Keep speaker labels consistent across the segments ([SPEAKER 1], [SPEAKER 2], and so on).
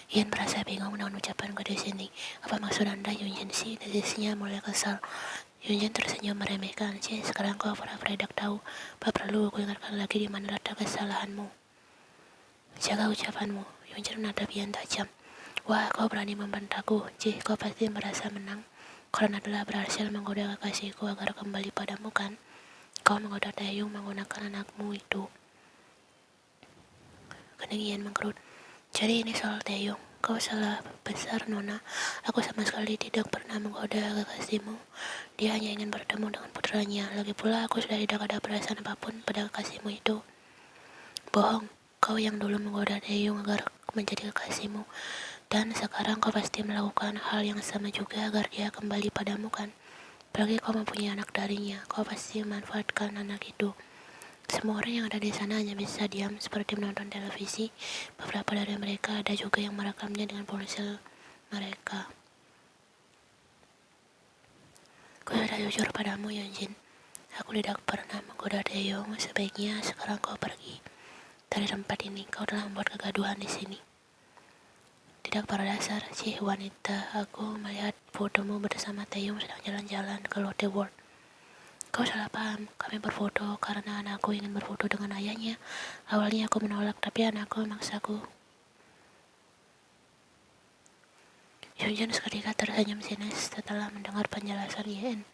[SPEAKER 1] Ian merasa bingung dengan ucapanku di sini. Apa maksud Anda, Yunjin sih? Desisnya mulai kesal. Yunjin tersenyum meremehkan. Sekarang kau pura-pura tidak tahu. Apa perlu aku ingatkan lagi di mana letak kesalahanmu? Jaga ucapanmu. Yunjin menatap Ian tajam. Wah, kau berani membentakku. Kau pasti merasa menang. Karena telah berhasil menggoda kekasihku agar kembali padamu, kan? Kau menggoda Taeyong menggunakan anakmu itu. Kening Ian mengkerut. Jadi ini soal Taeyong. Kau salah besar, Nona. Aku sama sekali tidak pernah menggoda kekasihmu. Dia hanya ingin bertemu dengan putranya. Lagi pula aku sudah tidak ada perasaan apapun pada kekasihmu itu. Bohong. Kau yang dulu menggoda Taeyong agar menjadi kekasihmu. Dan sekarang kau pasti melakukan hal yang sama juga agar dia kembali padamu, kan? Apalagi kau mempunyai anak darinya. Kau pasti memanfaatkan anak itu. Semua orang yang ada di sana hanya bisa diam seperti menonton televisi. Beberapa dari mereka ada juga yang merekamnya dengan ponsel mereka. Aku sudah jujur padamu, Yunjin. Aku tidak pernah menggoda Taeyong. Sebaiknya sekarang kau pergi dari tempat ini. Kau telah membuat kegaduhan di sini. Tidak pada dasar, wanita. Aku melihat fotomu bersama Taeyong sedang jalan-jalan ke Lotte World. Kau salah paham, kami berfoto karena anakku ingin berfoto dengan ayahnya. Awalnya aku menolak, tapi anakku memaksaku. Yunjin seketika tersenyum sinis setelah mendengar penjelasan Yen.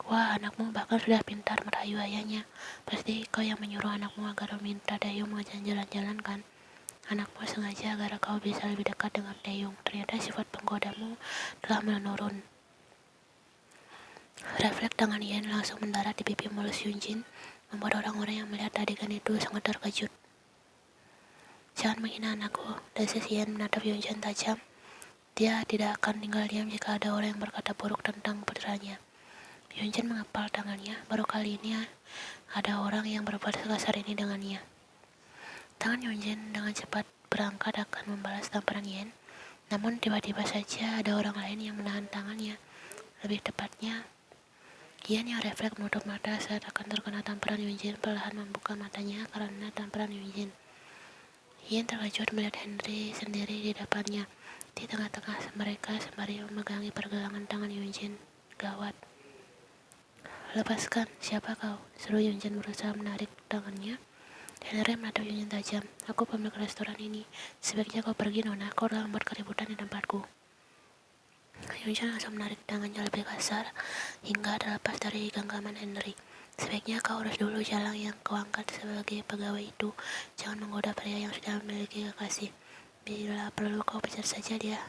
[SPEAKER 1] Wah, anakmu bahkan sudah pintar merayu ayahnya. Pasti kau yang menyuruh anakmu agar meminta Taeyong mengajak jalan-jalan, kan? Anakmu sengaja agar kau bisa lebih dekat dengan Taeyong. Ternyata sifat penggodamu telah menurun. Refleks tangan Yen langsung mendarat di pipi mulus Yunjin, membuat orang-orang yang melihat adegan itu sangat terkejut. Jangan menghina anakku, desis Yen menatap Yunjin tajam. Dia tidak akan tinggal diam jika ada orang yang berkata buruk tentang putranya. Yunjin mengepal tangannya, baru kali ini ada orang yang berbuat sekasar ini dengannya. Tangan Yunjin dengan cepat berangkat akan membalas tamparan Yen, namun tiba-tiba saja ada orang lain yang menahan tangannya. Lebih tepatnya, Yen yang refleks menutup mata saat akan terkena tamparan Yunjin perlahan membuka matanya karena tamparan Yunjin. Yen terkejut melihat Henry sendiri di depannya. Di tengah-tengah mereka sembari memegangi pergelangan tangan Yunjin. Gawat. Lepaskan, siapa kau? Seru Yunjin berusaha menarik tangannya. Henry menatap Yunjin tajam. Aku pemilik restoran ini. Sebaiknya kau pergi, Nona. Kau telah membuat keributan di tempatku. Yunjin langsung menarik tangannya lebih kasar hingga terlepas dari genggaman Henry. Sebaiknya kau urus dulu jalan yang kau angkat sebagai pegawai itu. Jangan menggoda pria yang sudah memiliki kekasih. Bila perlu kau pecat saja dia.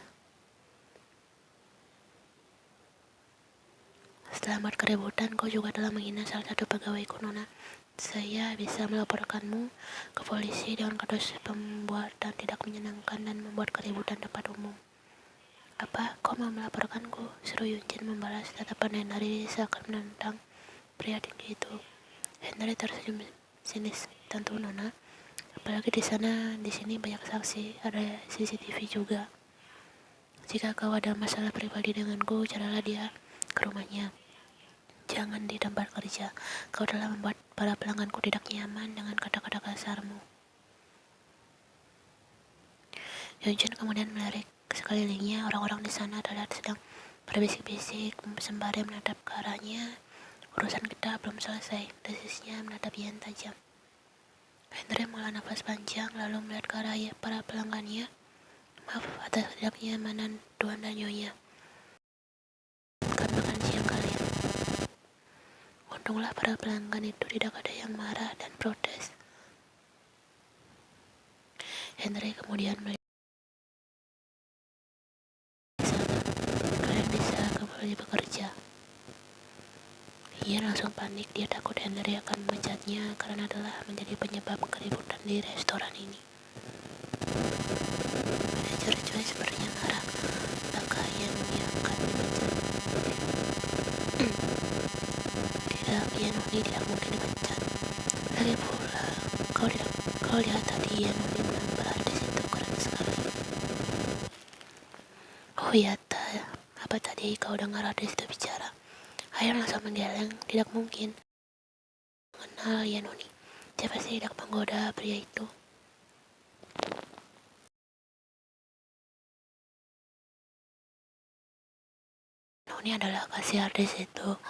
[SPEAKER 1] Setelah membuat keributan, kau juga telah menghina salah satu pegawaiku, Nona. Saya bisa melaporkanmu ke polisi dengan kasus pembuatan tidak menyenangkan dan membuat keributan tempat umum. Apa? Kau mau melaporkanku? Seru Yunjin membalas tatapan Henry seakan menentang pria tinggi itu. Henry tersenyum sinis. Tentu, Nona. Apalagi di sini banyak saksi, ada CCTV juga. Jika kau ada masalah pribadi denganku, carilah dia ke rumahnya. Jangan di tempat kerja. Kau telah membuat para pelangganku tidak nyaman dengan kata-kata kasarmu. Yunjin kemudian melirik sekelilingnya. Orang-orang di sana terlihat sedang berbisik-bisik sembari menatap ke arahnya. Urusan kita belum selesai, desisnya menatap Yen tajam. Henry menghela nafas panjang lalu melihat ke arah para pelanggannya. Maaf atas ketidaknyamanan Tuan dan Nyonya. Akan makan siang kalian. Untunglah para pelanggan itu tidak ada yang marah dan protes. Henry kemudian melihat kalian bisa kembali bekerja. Ia langsung panik, dia takut Henry akan memecatnya karena telah menjadi penyebab keributan di restoran ini. Manajer Choi sepertinya marah, maka Yanuni akan dipecat. Tidak, Yanuni tidak mungkin dipecat. Lagi pula, kau lihat tadi Yanuni menampar artis itu keren sekali. Oh iya, apa tadi kau dengar artis itu bicara? Ayah langsung menggeleng, tidak mungkin. Mengenal Yanuni, dia pasti tidak menggoda pria itu. Noni adalah kasir di situ.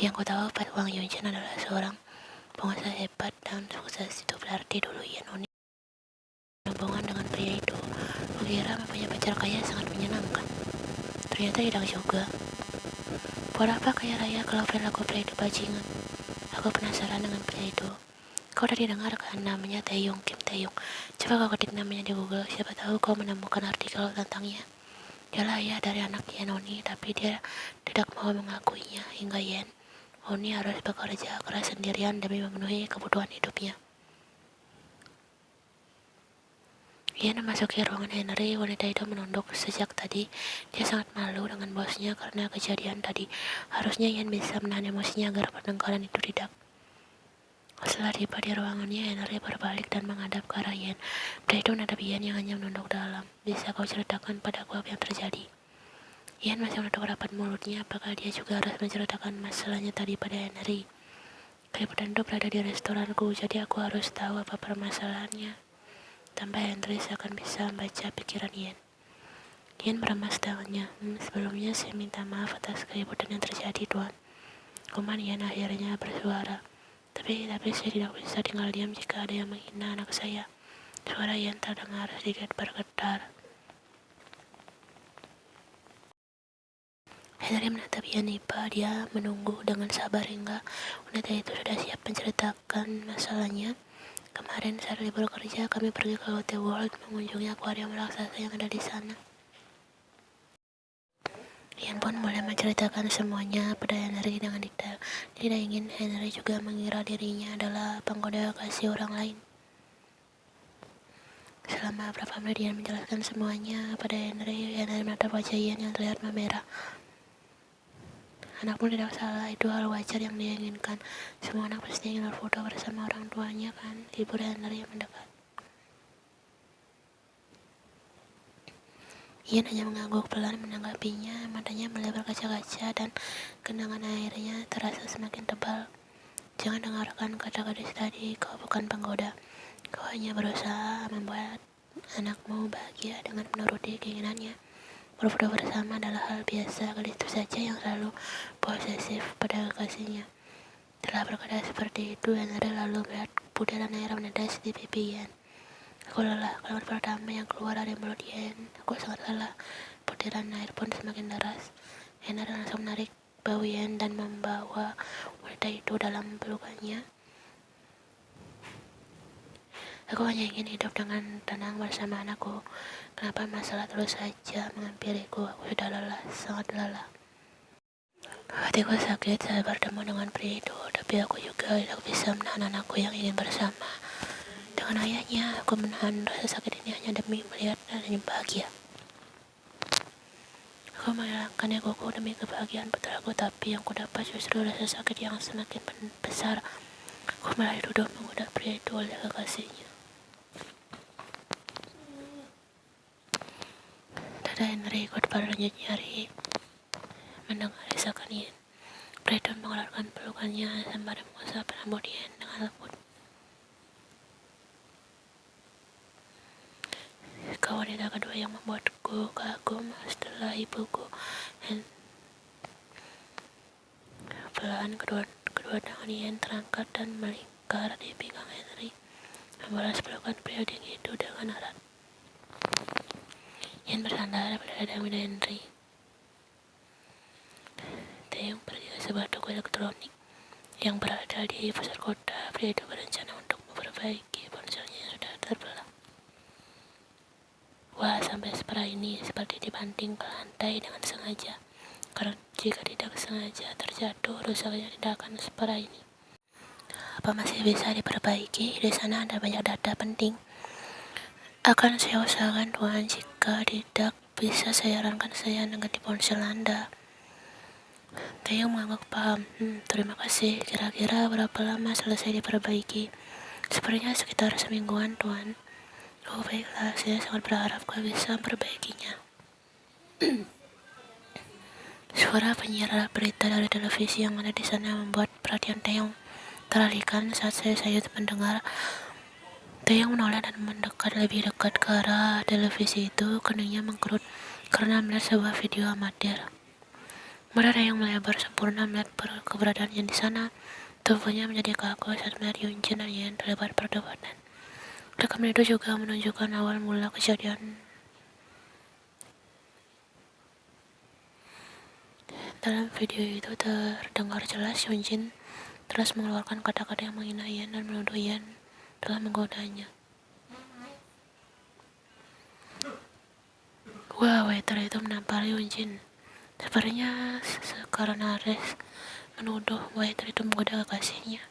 [SPEAKER 1] Yang ku tahu Pat Wang Yunjin adalah seorang pengusaha hebat dan sukses. Itu berarti dulu ya Noni hubungan dengan pria itu. Kukira mempunyai pacar kaya sangat menyenangkan. Ternyata tidak juga. Buat apa kaya raya kalau perilaku pria itu bajingan? Aku penasaran dengan pria itu. Kau udah didengar kan namanya Taeyong, Kim Taeyong? Coba kau ketik namanya di Google, siapa tahu kau menemukan artikel tentangnya. Dialah ayah dari anaknya Noni, tapi dia tidak mau mengakuinya hingga Yen. Noni harus bekerja keras sendirian demi memenuhi kebutuhan hidupnya. Yen memasuki ruangan Henry, wanita itu menunduk sejak tadi. Dia sangat malu dengan bosnya karena kejadian tadi. Harusnya Yen bisa menahan emosinya agar pertengkaran itu tidak. Setelah tiba di ruangannya, Henry berbalik dan menghadap ke arah Yen. Pria itu menatap Yen yang hanya menunduk dalam. Bisa kau ceritakan padaku apa yang terjadi? Yen masih menutup rapat mulutnya. Apakah dia juga harus menceritakan masalahnya tadi pada Henry? Keributan itu berada di restoranku, jadi aku harus tahu apa permasalahannya. Tambah Henry seakan bisa membaca pikiran Yen. Yen meremas tangannya. Sebelumnya saya minta maaf atas keributan yang terjadi, Tuan. Kuman Yen akhirnya bersuara. Tapi saya tidak bisa tinggal diam jika ada yang menghina anak saya. Suara Yen terdengar sedikit bergetar. Henry menatap Yen Ipa. Dia menunggu dengan sabar hingga wanita itu sudah siap menceritakan masalahnya. Kemarin saat libur kerja, kami pergi ke Lotte World mengunjungi akuarium raksasa yang ada di sana. Yen pun mulai menceritakan semuanya pada Henry dengan detail. Dia tidak ingin Henry juga mengira dirinya adalah penggoda kasih orang lain. Selama beberapa menit Yen menjelaskan semuanya pada Henry menatap wajah Yen yang terlihat memerah. Anakmu tidak salah, itu hal wajar yang dia inginkan. Semua anak pasti ingin berfoto bersama orang tuanya kan? Ibu Henry yang mendekat. Yen hanya mengangguk pelan menanggapinya, matanya melebar kaca-kaca dan genangan airnya terasa semakin tebal. Jangan dengarkan kata gadis tadi, kau bukan penggoda. Kau hanya berusaha membuat anakmu bahagia dengan menuruti keinginannya. Berfoto bersama adalah hal biasa, gadis itu saja yang selalu posesif pada kekasihnya. Setelah berkata seperti itu, Henry lalu melihat butiran air menetes di pipi Yen. Aku lelah, kalimat pertama yang keluar dari mulut Yen. Aku sangat lelah. Butiran air pun semakin deras. Henry langsung menarik bahu Yen dan membawa wanita itu dalam pelukannya. Aku hanya ingin hidup dengan tenang bersama anakku. Kenapa masalah terus saja menghampiriku? Aku sudah lelah, sangat lelah. Hatiku sakit saat bertemu dengan pria itu, tapi aku juga tidak bisa menahan anakku yang ingin bersama dengan ayahnya. Aku menahan rasa sakit ini hanya demi melihat anaknya bahagia. Aku menghilangkan egoku demi kebahagiaan putraku, tapi yang kudapat justru rasa sakit yang semakin besar. Aku mulai duduk menggoda pria itu oleh kekasihnya. Dada Henry ikut berlanjut nyari. Mendengar desakan Yen, pria itu mengeluarkan pelukannya sembari mengusap rambut Yen dengan lembut. Kau wanita kedua yang membuatku kagum setelah ibuku. Pelan kedua tangan Yen terangkat dan melingkar di pinggang Henry, membalas pelukan pria tinggi itu dengan erat. Yen bersandar pada dada Henry. Taeyong pergi ke sebuah toko elektronik yang berada di pusat kota. Pria itu berencana untuk memperbaiki ponselnya yang sudah terbelah. Wah, sampai separah ini, seperti dibanting ke lantai dengan sengaja. Karena jika tidak sengaja terjatuh, rusaknya tidak akan separah ini. Apa masih bisa diperbaiki? Di sana ada banyak data penting. Akan saya usahakan, Tuan. Jika tidak bisa, saya sarankan saya mengganti ponsel Anda. Taeyong mengangguk paham. Terima kasih. Kira-kira berapa lama selesai diperbaiki? Sepertinya sekitar semingguan, Tuan. Oh baiklah, saya sangat berharap kau bisa memperbaikinya. Suara penyiar berita dari televisi yang ada di sana membuat perhatian Taeyong teralihkan saat saya mendengar. Taeyong menoleh dan mendekat lebih dekat ke arah televisi itu. Keningnya mengkerut karena melihat sebuah video amatir. Mata yang melebar sempurna melihat keberadaannya di sana. Tubuhnya menjadi kaku saat melihat Yunjin dan Yen terlibat perdebatan. Rekaman itu juga menunjukkan awal mula kejadian. Dalam video itu terdengar jelas Yunjin terus mengeluarkan kata-kata yang menghina Yen dan menuduh Yen telah menggodanya. Wah, waiter itu menampar Yunjin. Sepertinya karena Res menuduh waiter itu menggoda kekasihnya.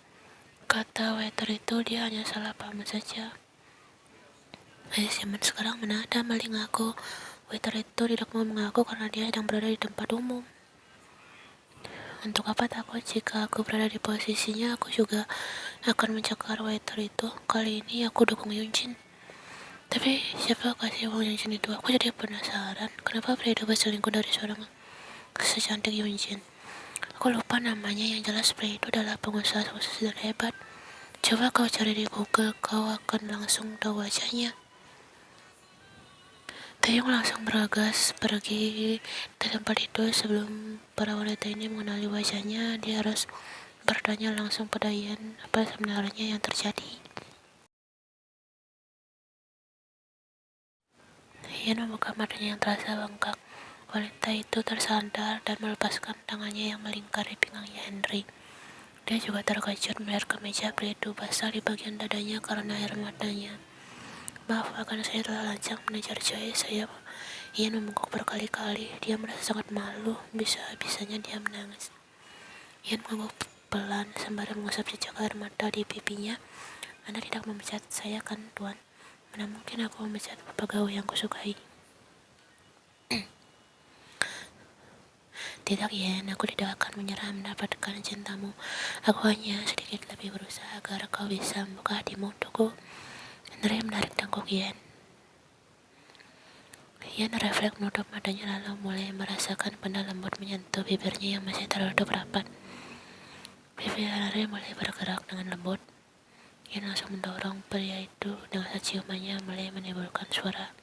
[SPEAKER 1] Kata waiter itu dia hanya salah paham saja. Zaman sekarang mana ada maling ngaku. Waiter itu tidak mau mengaku karena dia sedang berada di tempat umum. Untuk apa takut? Jika aku berada di posisinya, aku juga akan mencakar waiter itu. Kali ini aku dukung Yunjin. Tapi siapa kasih uang Yunjin itu? Aku jadi penasaran. Kenapa pria itu berselingkuh dari seorang secantik Yunjin? Aku lupa namanya, yang jelas pria itu adalah pengusaha sukses dan hebat. Coba kau cari di Google, kau akan langsung tahu wajahnya. Taeyong langsung bergegas pergi ke tempat itu. Sebelum para wanita ini mengenali wajahnya, dia harus bertanya langsung pada Yen apa sebenarnya yang terjadi. Yen membuka matanya yang terasa bengkak. Wanita itu tersandar dan melepaskan tangannya yang melingkari pinggangnya Henry. Dia juga terkejut melihat kemeja pria itu basah di bagian dadanya karena air matanya. Maaf, akan saya telah lancang mengejar Joy. Ian membungkuk berkali-kali. Dia merasa sangat malu. Bisa-bisanya dia menangis. Ian mengangguk pelan sembari mengusap jejak air mata di pipinya. Anda tidak memecat saya kan, Tuan? Mana mungkin aku memecat pegawai yang kusukai. Tidak, Ian. Aku tidak akan menyerah mendapatkan cintamu. Aku hanya sedikit lebih berusaha agar kau bisa membuka hatimu untukku. Henry menarik tangkuk Ian. Ian refleks menutup matanya lalu mulai merasakan benda lembut menyentuh bibirnya yang masih tertutup rapat. Bibir Henry mulai bergerak dengan lembut. Ian langsung mendorong pria itu dengan ciumannya mulai menimbulkan suara.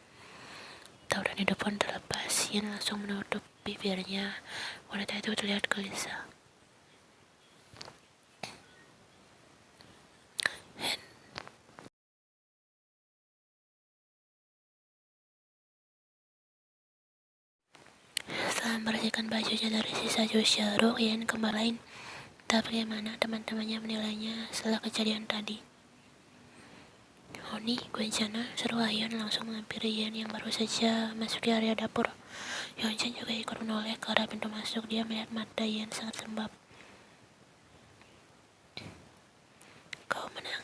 [SPEAKER 1] Tahu dan itu pun terlepas. Ian langsung menutup bibirnya. Wanita itu terlihat gelisah. Setelah membersihkan bajunya dari sisa jus jeruk, Ian kembali. Entah bagaimana teman-temannya menilainya setelah kejadian tadi. Oni, Gwencana, seru Ian langsung menghampiri Ian yang baru saja masuk di area dapur. Yonchen juga ikut menoleh ke arah pintu masuk. Dia melihat mata Ian sangat lembab. Kau menang.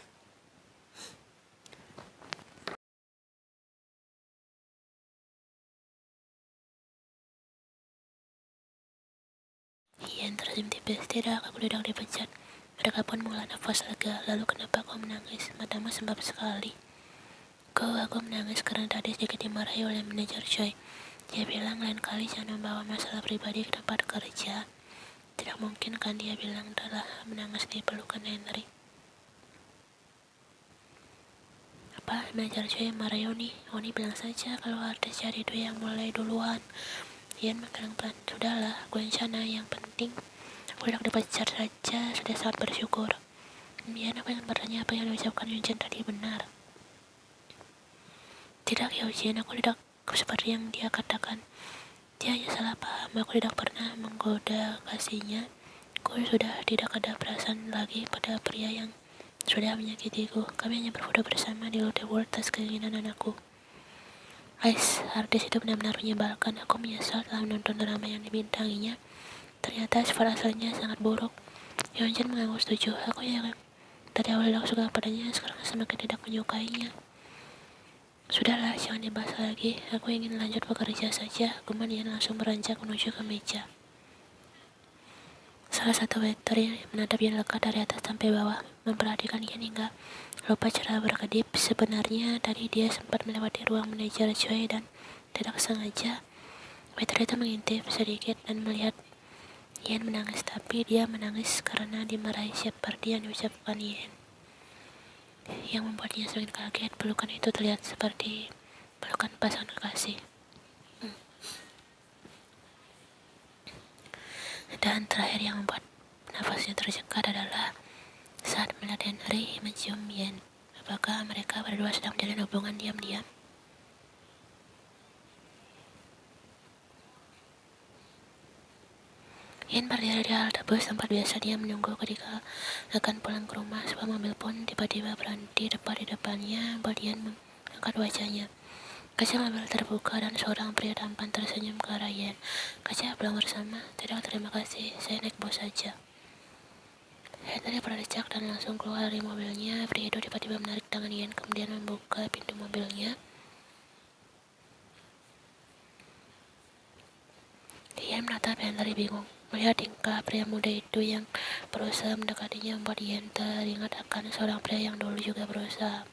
[SPEAKER 1] Ian tersenyum tipis. Tidak, aku tidak dipecat. Mereka pun menghela nafas lega. Lalu kenapa kau menangis? Matamu sembab sekali. Aku menangis karena tadi sedikit dimarahi oleh manajer Choi. Dia bilang lain kali jangan membawa masalah pribadi ke tempat kerja. Tidak mungkin kan dia bilang telah menangis di pelukan Henry. Apa? Manajer Choi marah Oni bilang saja kalau artis cari itu yang mulai duluan. Ian menggeleng pelan. Sudahlah, gue rencana yang penting. Aku tidak dipecat saja, sudah sangat bersyukur. Ian, aku ingin bertanya apa yang diucapkan Yunjin tadi benar. Tidak, Yunjin, aku tidak seperti yang dia katakan. Dia hanya salah paham. Aku tidak pernah menggoda kasihnya. Aku sudah tidak ada perasaan lagi pada pria yang sudah menyakitiku. Kami hanya berfoto bersama di Lotte World atas keinginan anakku. Artis itu benar-benar menyebalkan. Aku menyesal telah menonton drama yang dibintanginya. Ternyata sifat aslinya sangat buruk. Yonjin mengangguk setuju. Aku yang tadi awal tidak suka padanya, sekarang semakin tidak menyukainya. Sudahlah, jangan dibahas lagi. Aku ingin lanjut bekerja saja. Kemudian langsung beranjak menuju ke meja. Salah satu waiter yang menatap Ian lekat dari atas sampai bawah, memperhatikan Ian hingga lupa cara berkedip. Sebenarnya tadi dia sempat melewati ruang manajer Choi dan tidak sengaja waiter itu mengintip sedikit dan melihat Ian menangis, tapi dia menangis karena dimarahi seperti yang diucapkan Ian. Yang membuatnya semakin kaget. Pelukan itu terlihat seperti pelukan pasangan kekasih. Dan terakhir yang membuat nafasnya tercekat adalah saat melihat Henry mencium Yen. Apakah mereka berdua sedang menjalin hubungan diam-diam? Yen berdiri di halte bus tempat biasa dia menunggu ketika akan pulang ke rumah. Sebuah mobil pun tiba-tiba berhenti tepat di depannya, buat Yen mengangkat wajahnya. Kaca mobil terbuka dan seorang pria tampan tersenyum ke arah Yen. Kaca pulang bersama. Tidak, terima kasih, saya naik bus saja. Henry berdecak dan langsung keluar dari mobilnya. Pria itu tiba-tiba menarik tangan Yen, kemudian membuka pintu mobilnya. Yen menatap Henry bingung. Melihat tingkah pria muda itu yang berusaha mendekatinya membuat Yen teringat akan seorang pria yang dulu juga berusaha.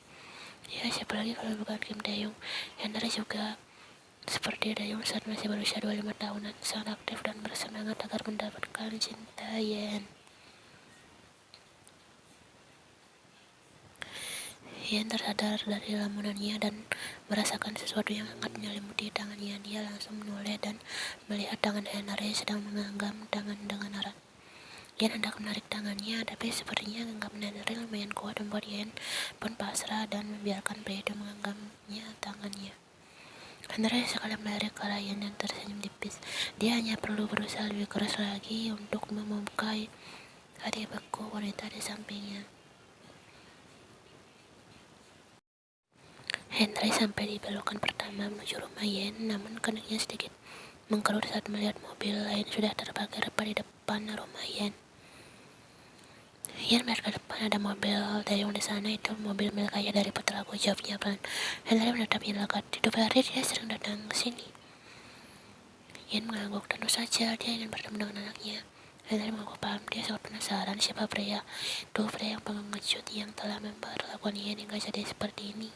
[SPEAKER 1] Ya, siapa lagi kalau bukan Kim Tae-young. Henry juga seperti Tae-young saat masih berusia 25 tahunan, sangat aktif dan bersemangat agar mendapatkan cinta Yen. Yen tersadar dari lamunannya dan merasakan sesuatu yang hangat menyelimuti tangannya. Dia langsung menoleh dan melihat tangan Henry sedang menggenggam tangan dengan erat. Yen hendak menarik tangannya, tapi sepertinya genggaman Henry lumayan kuat membuat Yen pun pasrah dan membiarkan pria itu menggenggamnya tangannya. Henry sekali melirik ke arah Yen dan tersenyum tipis. Dia hanya perlu berusaha lebih keras lagi untuk membuka hati beku wanita di sampingnya. Henry sampai di belokan pertama menuju rumah Yen, namun keningnya sedikit mengkerut saat melihat mobil lain sudah terparkir tepat di depan rumah Yen. Yen melihat ke depan ada mobil Tae-young di sana. Itu mobil milik ayah dari putraku, jawabnya pelan. Henry menatapnya lekat. Itu berarti dia sering datang ke sini. Yen mengangguk. Tentu saja dia ingin bertemu dengan anaknya. Henry mengangguk paham. Dia sangat penasaran siapa pria itu, pria yang pengecut yang telah memperlakukan Yen hingga jadi seperti ini.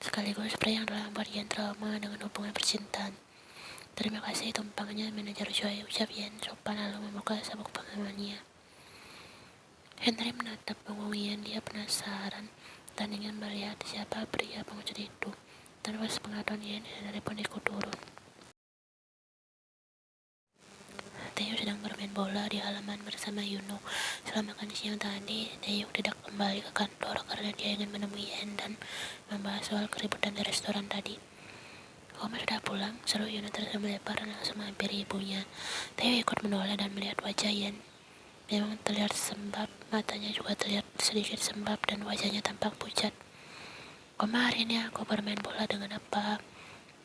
[SPEAKER 1] Sekaligus pria yang telah membuat Yen trauma dengan hubungan percintaan. Terima kasih, tumpangannya manajer Joy, ucap Yen sopan lalu membuka sabuk pengamannya. Henry menatap punggung Yen. Dia penasaran dan ingin melihat siapa pria pengecut itu. Tanpa sepengetahuan Yen, Henry pun ikut turun. Tae-young sedang bermain bola di halaman bersama Yuno. Setelah makan siang tadi, Tae-young tidak kembali ke kantor karena dia ingin menemui Yen dan membahas soal keributan di restoran tadi. Oma sudah pulang, seru Yuno tersenyum lebar dan langsung menghampiri ibunya. Tae-young ikut menoleh dan melihat wajah Yen. Memang terlihat sembab, matanya juga terlihat sedikit sembab dan wajahnya tampak pucat. Oma, hari ini aku bermain bola dengan apa?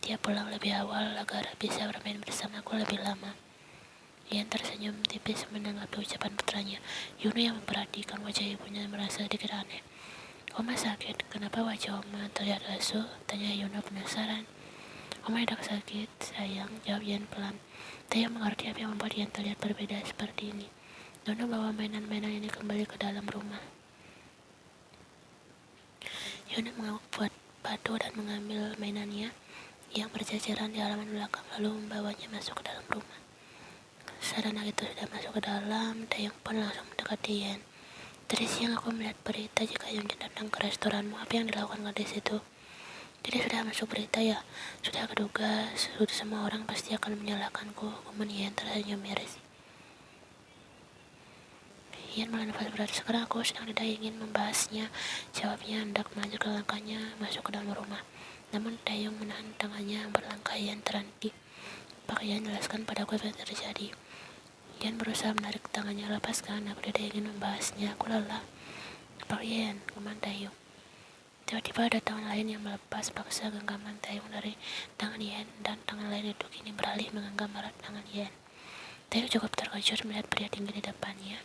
[SPEAKER 1] Dia pulang lebih awal agar bisa bermain bersama aku lebih lama. Yen tersenyum tipis menanggapi ucapan putranya. Yuno yang memperhatikan wajah ibunya merasa sedikit aneh. Oma sakit, kenapa wajah Oma terlihat lesu? Tanya Yuno penasaran. Oma tidak sakit, sayang, jawab Yen pelan. Tae-young mengerti apa yang membuat Yen terlihat berbeda seperti ini. Yuno bawa mainan-mainan ini kembali ke dalam rumah. Yuno mengangguk buat batu dan mengambil mainannya yang berjajaran di halaman belakang lalu membawanya masuk ke dalam rumah. Saat anak itu sudah masuk ke dalam, Tae-young pun langsung mendekati Yen. Tadi siang aku melihat berita jika Yunjin datang ke restoranmu. Apa yang dilakukan gadis itu? Jadi sudah masuk berita ya? Sudah keduga, semua orang pasti akan menyalahkanku. Kemudian tersenyum miris. Yen menafas berat. Sekarang aku sedang tidak ingin membahasnya, jawabnya hendak melanjutkan langkahnya masuk ke dalam rumah. Namun Tae-young menahan tangannya berlangkah. Yen terhenti. Pakaian jelaskan padaku apa yang terjadi. Yen berusaha menarik tangannya. Lepaskan, aku tidak ingin membahasnya, aku lelah. Pak Yen, geman Tae-young. Tiba-tiba ada tangan lain yang melepas paksa genggaman Tae-young dari tangan Yen, dan tangan lain itu kini beralih menggenggam erat tangan Yen. Tae-young cukup terkejut melihat pria tinggi di depannya.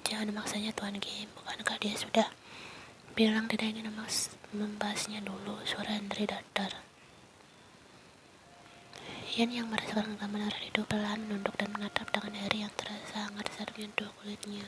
[SPEAKER 1] Jangan memaksanya Tuan Kim, bukankah dia sudah bilang tidak ingin membahasnya dulu? Suara Henry datar. Yen yang merasakan genggaman erat itu pelan menunduk dan menatap tangan Henry yang terasa hangat saat menyentuh kulitnya.